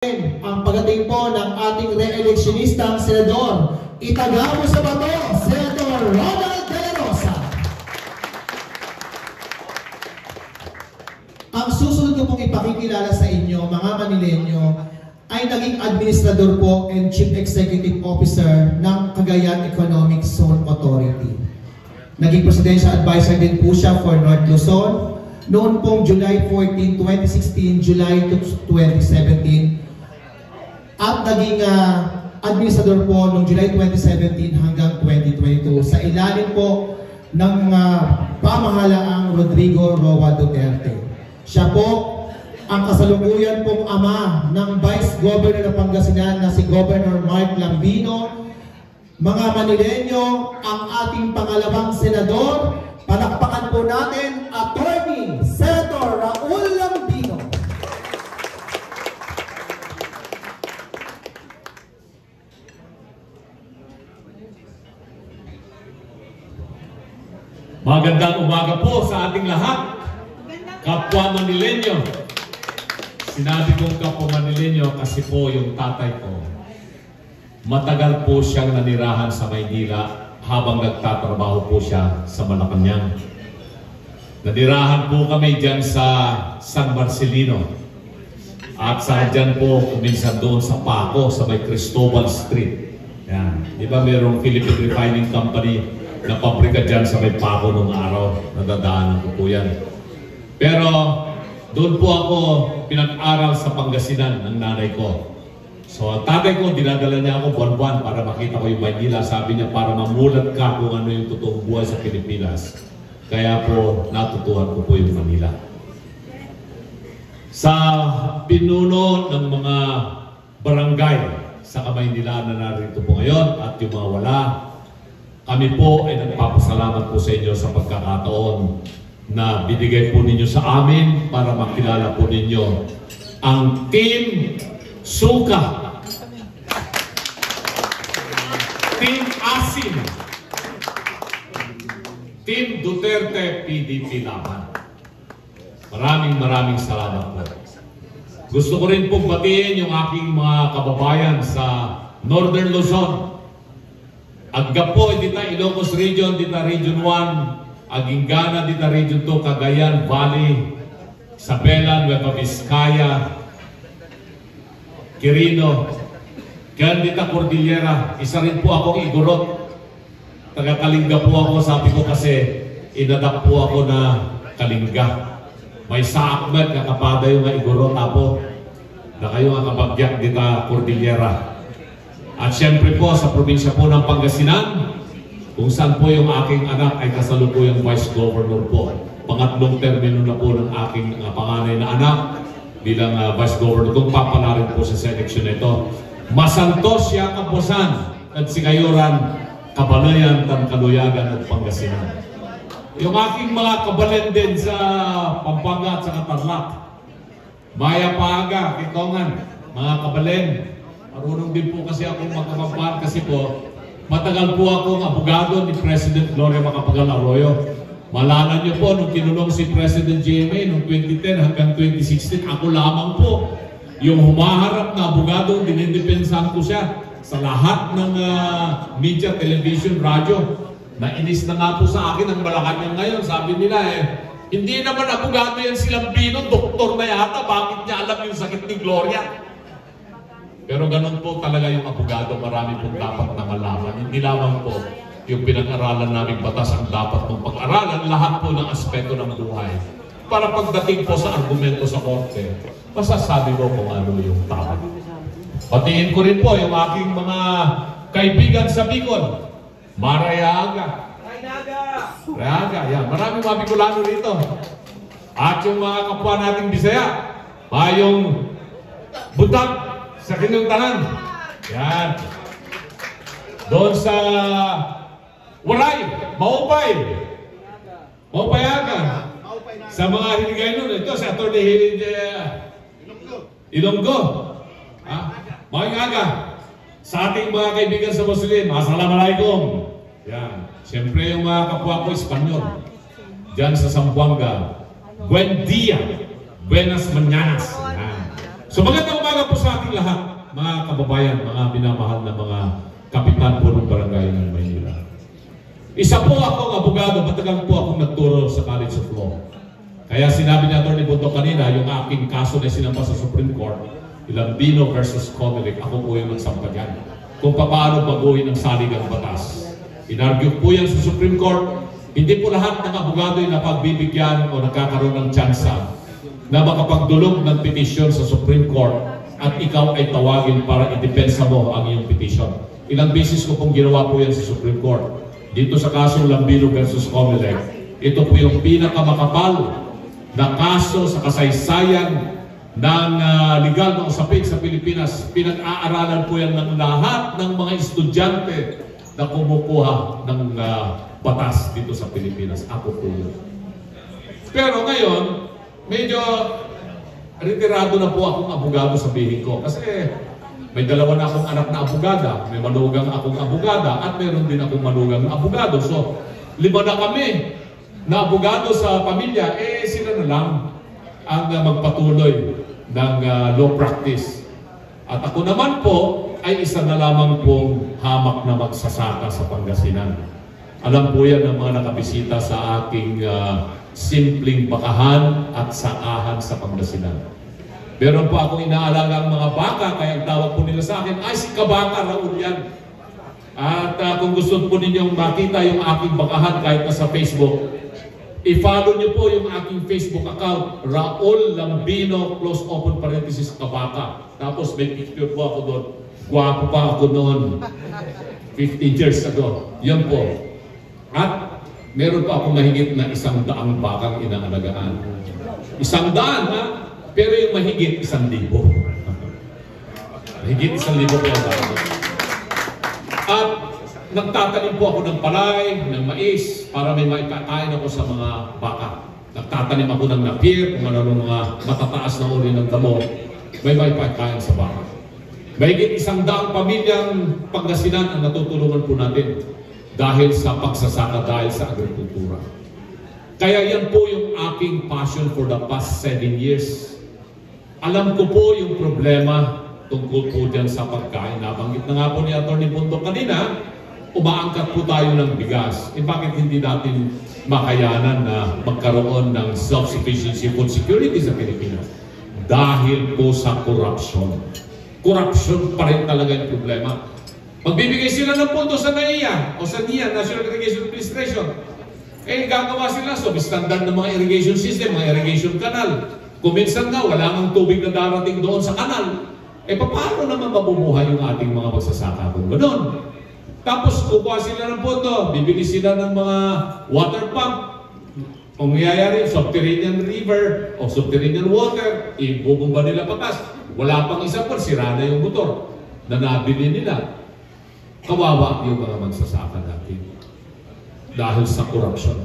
ang pagdating po ng ating re-electionistang senador. Itagaw mo sa bato, Senator Ronald De La Rosa. Ang susunod ko pong ipakikilala sa inyo, mga Manileño, ay naging administrador po and Chief Executive Officer ng Cagayan Economic Zone Authority. Naging Presidential Advisor din po siya for North Luzon noon pong July 14, 2016, July 2017. At naging administrador po noong July 2017 hanggang 2022 sa ilalim po ng pamahalaang Rodrigo Roa Duterte. Siya po ang kasalukuyan pong ama ng Vice Governor ng Pangasinan na si Governor Mark Lambino. Mga Manileño, ang ating pangalawang senador, palakpakan po natin, Attorney Senator Raul Lambino. Magandang umaga po sa ating lahat, kapwa Manileño. Sinabi kong kapwa Manileño kasi po yung tatay ko, matagal po siyang nanirahan sa Maynila habang nagtatrabaho po siya sa Malacanang. Nanirahan po kami dyan sa San Marcelino. At sa dyan po, kuminsan doon sa Paco, sa may Cristobal Street. Yan. Di ba mayroong Philippine Refining Company na pabrika dyan sa may Paco nung araw? Nadadaanan ko po yan. Pero doon po ako pinag-aral sa Pangasinan ng nanay ko. So ang tatay ko, dinadala niya ako buwan-buwan para makita ko yung Maynila. Sabi niya, para mamulat ka kung ano yung totoong buhay sa Pilipinas. Kaya po, natutuhan ko po yung Manila. Sa pinuno ng mga barangay sa Kamaynila na narito po ngayon at yung mga wala, kami po ay nagpapasalamat po sa inyo sa pagkakataon na binigay po ninyo sa amin para makilala po ninyo ang Team Suka, Team Asin, Team Duterte PDP Laban. Maraming salamat po. Gusto ko rin po batiin yung aking mga kababayan sa Northern Luzon. Agga po, dita Ilocos Region, dita Region 1, Agingana, dita Region 2, Cagayan Valley, Isabela, Nueva Vizcaya, Quirino, kaya dita Cordillera. Isa rin po akong Igorot. Taga-Kalinga po ako, sabi ko kasi inadapt po ako na Kalinga. May saakmet, kakapada yung nga Igorot apo, na kayo nga kabagyak dita Cordillera. At siyempre po sa probinsya po ng Pangasinan, kung saan po yung aking anak ay kasalukuyang Vice Governor po. Pangatlong termino na po ng aking panganay na anak bilang Vice Governor. Kung papalarin po sa seleksyon ito. Masantos siya Kapusan at Sigayuran, Kabalayan, Tankaluyagan at Pangasinan. Yung aking mga kabalen din sa Pampanga at sa Tarlac, Maya Paaga, Kitongan, mga kabalen. Marunong din po kasi ako magkakampaan kasi po matagal po akong abogado ni President Gloria Macapagal Arroyo. Malala niyo po, nung kinulong si President GMA noong 2010 hanggang 2016, ako lamang po yung humaharap na abogado, dinidepensahan ko siya sa lahat ng media, television, radyo. Nainis na nga po sa akin ang Malacanang ngayon. Sabi nila hindi naman abogado yan si Lambino, doktor na yata, bakit niya alam yung sakit ni Gloria? Pero ganun po talaga yung abogado, marami pong dapat na malaman. Hindi lamang po yung pinag-aralan naming batas ang dapat mong pag-aralan, lahat po ng aspeto ng buhay. Para pagdating po sa argumento sa korte, masasabi mo kung ano yung tama. Patiin ko rin po yung aking mga kaibigan sa Bicol. Marayaga. Marayaga, yan. Maraming mga Bicolano rito. At yung mga kapwa nating Bisaya, yung Butag, sa Kinuntanan. Yan. Doon sa Waray, Maupay. Maupayaga. Sa mga Hiligay nun, ito sa Atty. Ilonggo. Maing-aga. Sa ating mga kaibigan sa Muslim, Assalamualaikum. Yan. Siyempre yung mga kapwa ko Espanyol. Diyan sa Zamboanga. Buen dia. Buenas mañanas. Yan. So magandang umaga po sa ating lahat, mga kababayan, mga minamahal na mga kapitan po ng barangay ng Maynila. Isa po akong abogado, matagal po akong nagturo sa College of Law. Kaya sinabi ni Atty. Bunto kanina, yung aking kaso na sinampa sa Supreme Court, Lambino versus Comelec, ako po yung nagsampa dyan. Kung paano baguhin ang saligang batas. Inargue po yan sa Supreme Court, hindi po lahat ng abogado ay napagbibigyan o nagkakaroon ng tsansa na makapagdulog ng petisyon sa Supreme Court at ikaw ay tawagin para idepensa mo ang iyong petisyon. Ilang beses ko pong ginawa po yan sa Supreme Court. Dito sa kasong Lambino versus Comelec, ito po yung pinakamakapal na kaso sa kasaysayan ng legal na usapin sa Pilipinas. Pinag-aaralan po yan ng lahat ng mga estudyante na kumukuha ng batas dito sa Pilipinas. Ako po yun. Pero ngayon, medyo retirado na po akong abogado, sabihin ko. Kasi may dalawa na akong anak na abogada, may manugang akong abogada, at meron din akong manugang na abogado. So, 5 na kami na abogado sa pamilya, sila na lang ang magpatuloy ng law practice. At ako naman po ay isa na lamang pong hamak na magsasaka sa Pangasinan. Alam po yan ng mga nakabisita sa aking simpleng bakahan at sakahan sa Pangasinan. Meron po akong inaalagang mga baka, kaya ang tawag po nila sa akin, ay si Kabaka Raul yan. At kung gusto po ninyong makita yung aking bakahan kahit na sa Facebook, i-follow niyo po yung aking Facebook account, Raul Lambino, close open parenthesis, Kabaka. Tapos may picture po ako doon. Gwapo pa ako noon, 15 years ago. Yan po. At meron pa akong mahigit na 100 bakang inaalagaan. 100, ha? Pero yung mahigit 1,000. Mahigit 1,000 po ang baka. At nagtatanim po ako ng palay, ng mais, para may maipakain ako sa mga baka. Nagtatanim ako ng napir, kung ano ng mga matataas na uri ng damo, may maipakain sa baka. Mahigit 100 pamilyang Pangasinan ang natutulungan po natin dahil sa pagsasaka, dahil sa agrikultura. Kaya yan po yung aking passion for the past 7 years. Alam ko po yung problema tungkol po dyan sa pagkain. Nabanggit na nga po ni Atty. Bunto kanina, umaangkat po tayo ng bigas. Bakit hindi natin makayanan na magkaroon ng self-sufficiency food security sa Pilipinas? Dahil po sa corruption. Corruption pa rin talaga yung problema. Magbibigay sila ng pondo sa NAIA o sa NIA, National Irrigation Administration. Gagawa sila substandard ng mga irrigation system, mga irrigation canal. Kung minsan nga, wala nang tubig na darating doon sa kanal. Paano naman mabubuhay yung ating mga magsasaka kung gano'n? Tapos, kukuha sila ng pondo, bibili sila ng mga water pump. Kung nangyayari, subterranean river o subterranean water, ibubumba nila patas. Wala pang isa po, sira na yung motor na nabili nila. Kawawa yung mga magsasaka natin dahil sa corruption.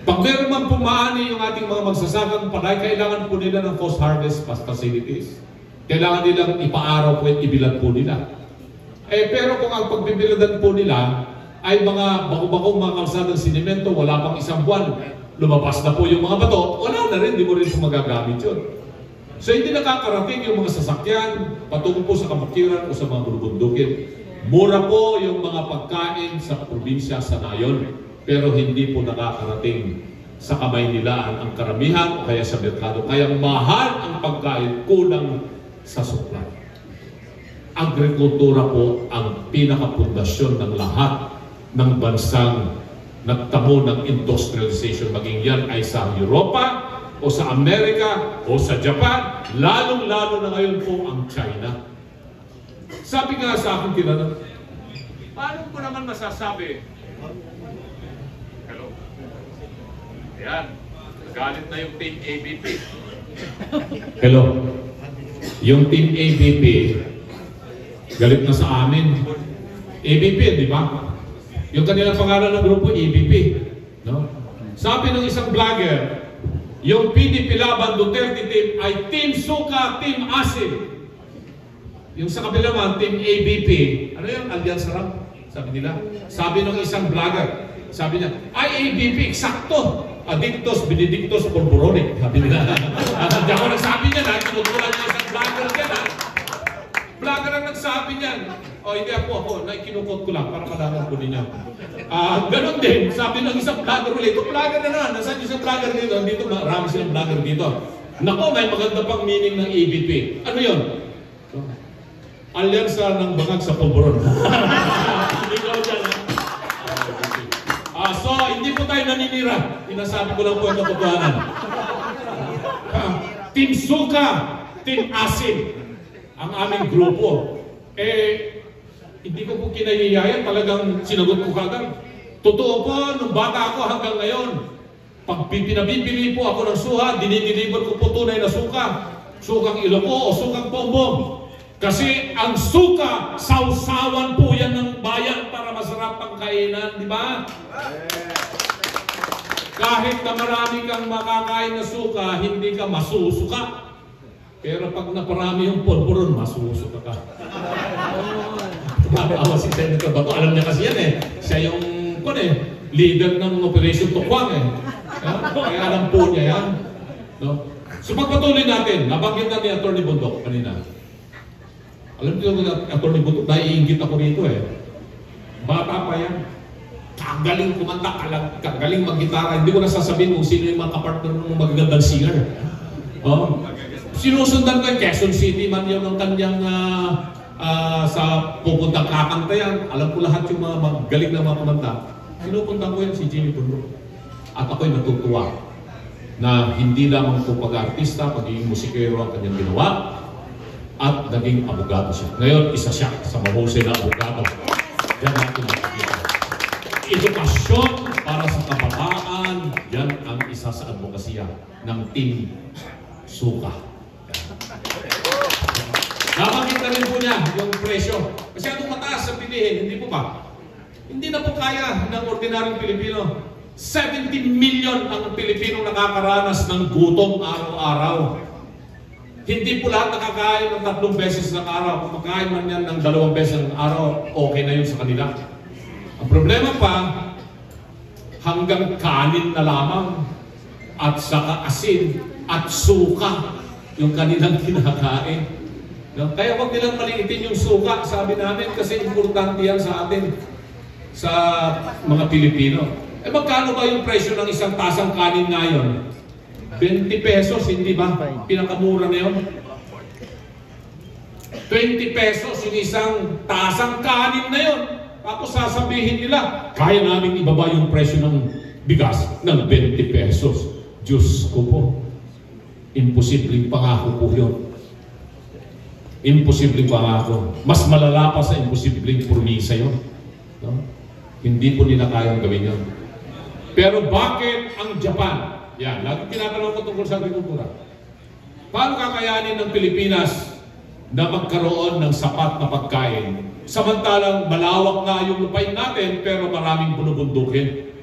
Pag meron man pumaani yung ating mga magsasakang palay, kailangan po nila ng post-harvest facilities. Kailangan nilang ipaaraw po at ibilad po nila. Pero kung ang pagbibiladan po nila ay mga bako-bakong mga kalsadang sinimento, wala pang 1 buwan, lumabas na po yung mga bato, wala na rin, di mo rin po magagamit yun. So hindi nakakarating yung mga sasakyan patungo po sa kabukiran o sa mga bulubundukin. Mura po yung mga pagkain sa probinsya sa Nayon, pero hindi po nakakarating sa kamay nila ang karamihan o kaya sa merkado. Kaya mahal ang pagkain, kulang sa supply. Agrikultura po ang pinakapundasyon ng lahat ng bansang nagtamo ng industrialization, maging yan ay sa Europa o sa Amerika o sa Japan, lalong-lalo na ngayon po ang China. Sabi nga sa akin tinanong, paano ko naman masasabi? Hello? Ayan, galit na yung Team ABP. Hello? Yung Team ABP, galit na sa amin. ABP, di ba? Yung kanilang pangalan ng grupo, ABP. No? Sabi ng isang vlogger, yung PDP Laban Duterte team ay Team Suka, Team Asim. Yung sa kabila man, Team ABP, ano yun? Alliance Sarap, sabi nila. Sabi ng isang vlogger, sabi niya, ay ABP, eksakto. Addictus benedictus pulboronic. Sabi nila. Hindi ako nagsabi niyan, ha? Kinukulan niya isang vlogger dyan, ha? Vlogger ang nagsabi niyan. O, hindi ako, kinukot ko lang para malaman ko ninyo. Ganon din, sabi ng isang vlogger ulit. Ito vlogger na naman, nasaan isang vlogger dito? Dito, marami silang vlogger dito. Nako, may maganda pang meaning ng EBP. Ano yun? Alyansa ng bangag sa pulburon. Hindi ko dyan, ha? So, hindi po tayo naninira. Inasabi ko lang po ang katotohanan. Team Suka, Team Asin, ang aming grupo. Hindi ko po kinahihiyayan, talagang sinagot ko kagad. Totoo po, nung bata ako hanggang ngayon, pag pinabibili po ako ng suha, dinideliver ko po tunay na suka. Sukang Ilocos o sukang Bombong. Kasi ang suka, sausawan po yan ng bayan para masarap ang kainan, di ba? Kahit na marami kang makakain na suka, hindi ka masusuka. Pero pag naparami yung pulburon, masusuka ka. Tumatawa si Senator Bato. Alam niya kasi yan eh. Siya yung leader ng Operation Tukwang eh. Kaya alam po niya yan. No? So pagpatuloy natin, nabanggit na ni Atty. Bundok kanina. Alam niyo, Atty. Bundok, naiingit ako rito eh. Bata pa yan. Kagaling kumanta, kagaling mag-gitara. Hindi ko na sasabihin kung sino yung mga kapartner ng magagandang singer. Sinusundan ko yung Quezon City man yun ng kanyang sa pupuntang kakanta yan. Alam ko lahat yung mga magaling na mga kumanta. Sinupuntan ko yan si Jimmy Bundok. At ako'y natutuwa na hindi lamang po pag-artista, pagiging musikero ang kanyang ginawa at naging abogado siya. Ngayon, isa siya sa mahusay na abogado. Yan natin makikita. Edukasyon para sa kabataan, yan ang isa sa advokasya ng Team Suka. Nabanggit na rin po niya yung presyo. Kasi anong mataas sa pilihin, hindi po ba? Hindi na po kaya ng ordinaryong Pilipino. 70 million ang Pilipino nakakaranas ng gutom araw-araw. Hindi po lahat nakakain ng 3 beses ng araw. Kung makain man yan ng 2 beses ng araw, okay na yun sa kanila. Ang problema pa, hanggang kanin na lamang at saka asin at suka yung kanilang kinakain. Kaya huwag nilang maliitin yung suka, sabi namin, kasi importante yan sa atin, sa mga Pilipino. Magkano ba yung presyo ng isang tasang kanin ngayon? 20 pesos, hindi ba? Pinakamura na yun. 20 pesos yung isang tasang kanin na yun. Tapos sasabihin nila, kaya namin ibaba yung presyo ng bigas ng 20 pesos. Diyos ko po, imposibleng pangako po yun. Imposibleng pangako. Mas malala pa sa imposibleng promisa yun. No? Hindi po nila kayang gawin yun. Pero bakit ang Japan? Yan, lagi tinatanong ko tungkol sa agrikultura. Paano kakayanin ng Pilipinas na magkaroon ng sapat na pagkain? Samantalang malawak nga yung lupain natin, pero maraming bunubundukin.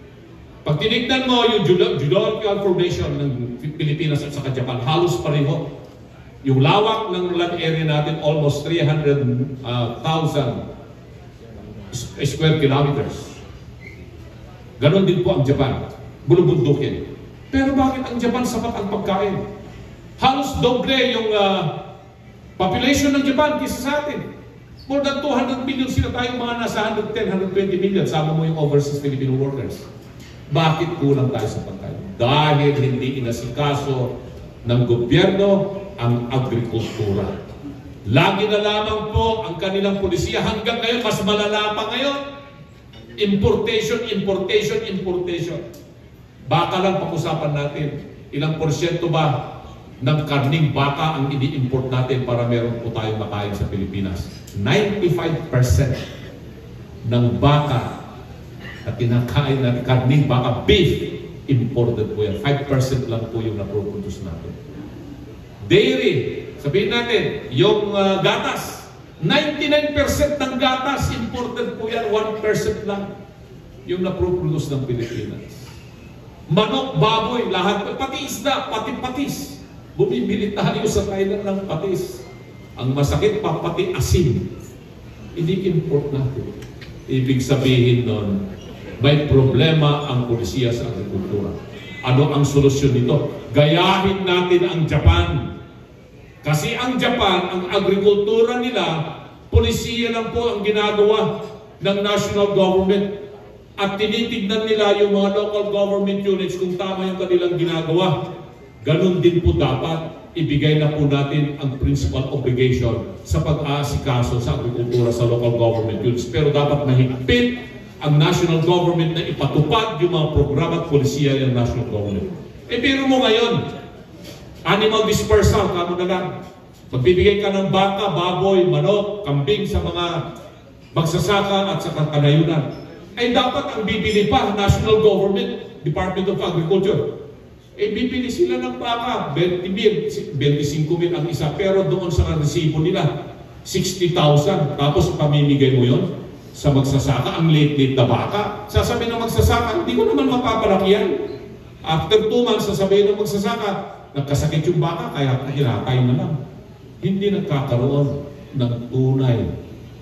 Pag tinignan mo yung geological formation ng Pilipinas at saka Japan, halos pareho. Yung lawak ng land area natin, almost 300,000 square kilometers. Ganon din po ang Japan, bunubundukin. Pero bakit ang Japan sapat ang pagkain? Halos doble yung population ng Japan kaysa sa atin. More than 200 million sila, tayong mga nasa 110, 120 million. Sama mo yung overseas Filipino workers. Bakit kulang tayo sa pagkain? Dahil hindi inasikaso ng gobyerno ang agrikultura. Lagi na lamang po ang kanilang polisiya. Hanggang ngayon, mas malala pa ngayon. Importation, importation, importation. Baka lang pag-usapan natin, ilang porsyento ba ng karning baka ang ini-import natin para meron po tayong makain sa Pilipinas? 95% ng baka na kinakain natin, karning baka, beef, imported po yan. 5% lang po yung naproduce natin. Dairy, sabihin natin, yung gatas, 99% ng gatas, imported po yan, 1% lang yung naproduce ng Pilipinas. Manok, baboy, lahat, pati isda, pati patis. Bumibili tayo sa Thailand ng patis. Ang masakit pa, pati asin. Ini-import natin. Ibig sabihin nun, may problema ang polisiya sa agrikultura. Ano ang solusyon nito? Gayahin natin ang Japan. Kasi ang Japan, ang agrikultura nila, polisiya lang po ang ginagawa ng national government. At tinitignan nila yung mga local government units kung tama yung kanilang ginagawa. Ganun din po dapat ibigay na po natin ang principal obligation sa pag-aasikaso sa agrikultura sa local government units. Pero dapat mahigpit ang national government na ipatupad yung mga programa at polisiya ng national government. Pero mo ngayon, animal dispersal, kamo na lang. Magbibigay ka ng baka, baboy, manok, kambing sa mga magsasaka at sa kanayunan. Dapat ang bibili pa, national government, Department of Agriculture. Bibili sila ng baka, 20,000, 25,000 ang isa, pero doon sa resibo nila, 60,000. Tapos pamimigay mo yon sa magsasaka, ang late-late na baka. Sasabihin ng magsasaka, hindi ko naman mapapalaki yan. After 2 months, sasabihin ng magsasaka, nagkasakit yung baka, kaya hinatay na lang. Hindi nagkakaroon ng tunay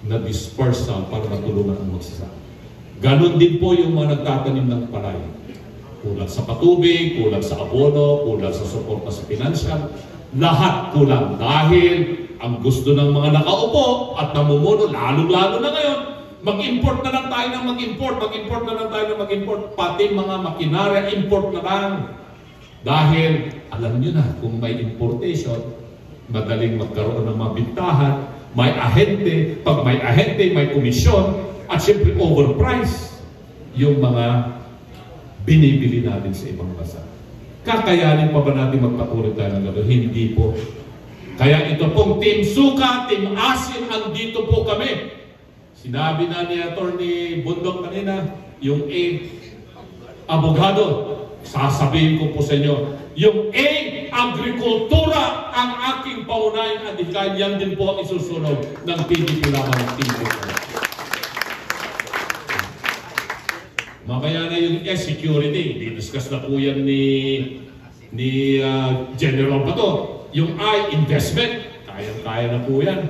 na dispersal para matulungan ang magsasaka. Ganon din po yung mga nagtatanim ng palay. Kulang sa patubig, kulang sa abono, kulang sa suporta sa pinansyal. Lahat kulang dahil ang gusto ng mga nakaupo at namumuno, lalong-lalo na ngayon, mag-import na lang tayo ng mag-import, mag-import na lang tayo ng mag-import, pati mga makinarya, import na lang. Dahil, alam nyo na, kung may importation, madaling magkaroon ng mga bintahan, may ahente, pag may ahente, may komisyon, at siyempre overprice yung mga binibili natin sa ibang bansa. Kakayanin pa ba natin magpatuloy tayo ng gano'n? Hindi po. Kaya ito pong Team Suka, Team Asin, andito po kami. Sinabi na ni Atty. Bundok kanina, yung abogado, sasabihin ko po sa inyo, yung agrikultura ang aking paunahing adhikain, yan din po ang isusunod ng PDP lamang ng Team Suka. Mamaya na yung security, di-discuss na po yan ni General Bato. Yung investment, kaya na po yan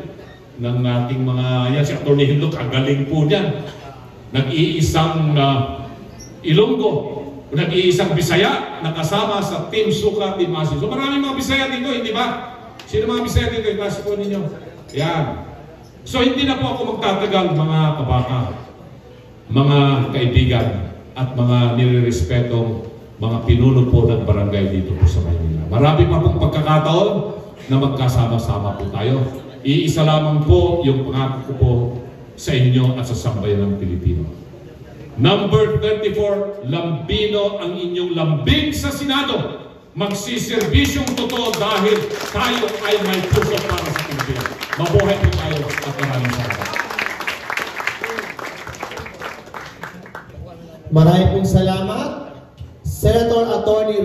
ng ating mga, yan si Atty. Hindok, ang galing po niyan. Nag-iisang Ilonggo, nag-iisang Bisaya, nakasama sa Team Suka, Team Asin. So maraming mga Bisaya dito, hindi ba? Sino mga Bisaya dito? Itaas po ninyo. Yan. So hindi na po ako magtatagal, mga kabaka, mga kaibigan, at mga nirerespetong mga pinuno po ng barangay dito po sa Maynila. Marami pa pong pagkakataon na magkasama-sama po tayo. Iisa lamang po yung pangako ko po sa inyo at sa sambayan ng Pilipino. Number 34, lambino ang inyong lambing sa Senado. Magsiserbisyong totoo dahil tayo ay may puso para sa Pilipino. Mabuhay po tayo at maraming salamat. Maraming pong salamat, Senator Atty.